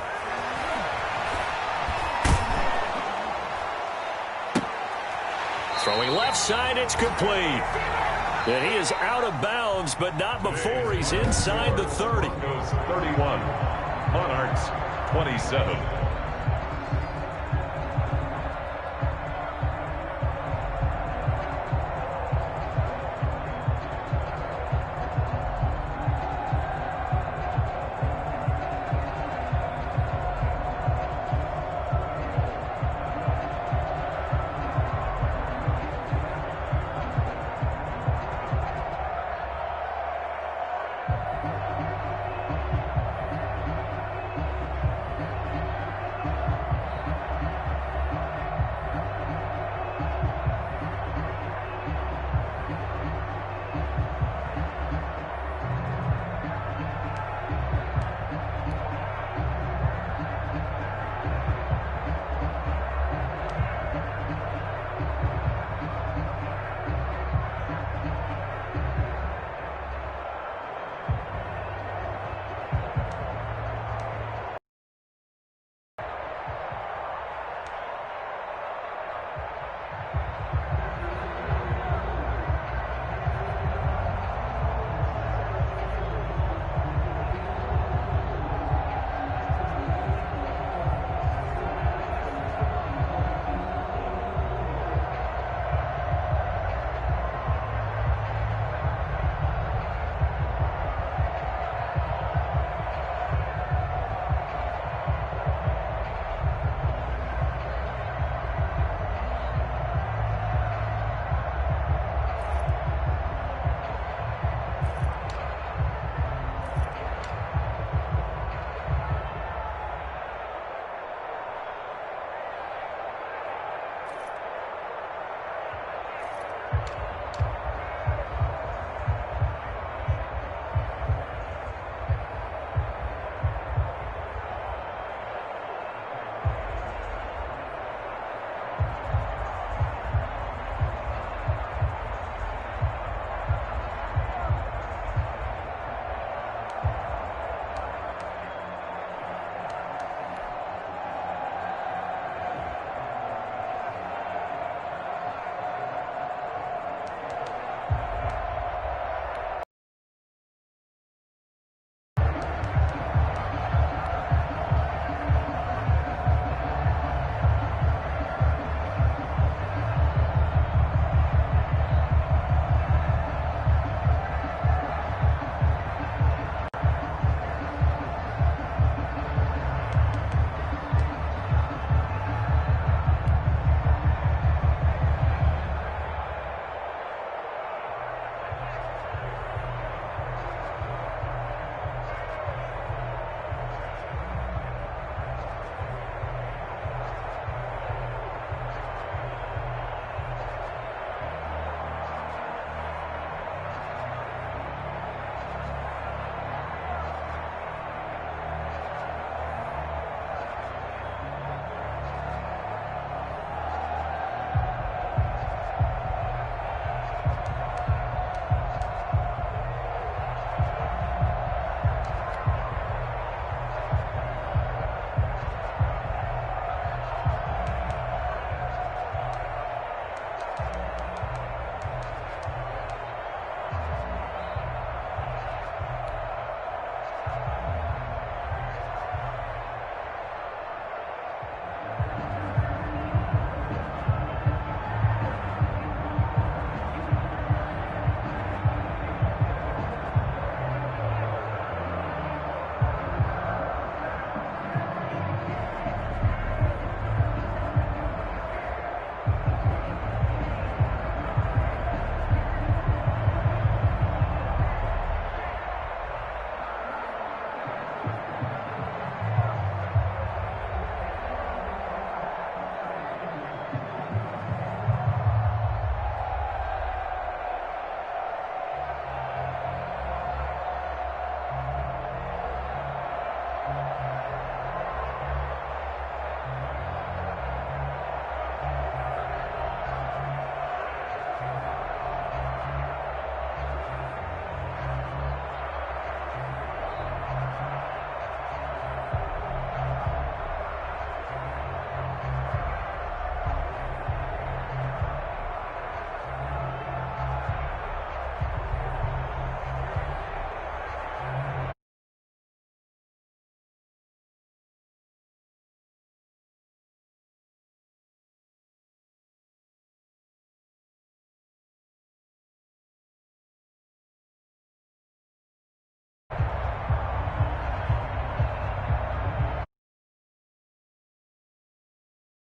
Throwing left side, it's complete. And he is out of bounds, but not before he's inside the 30. 31. Monarchs 27.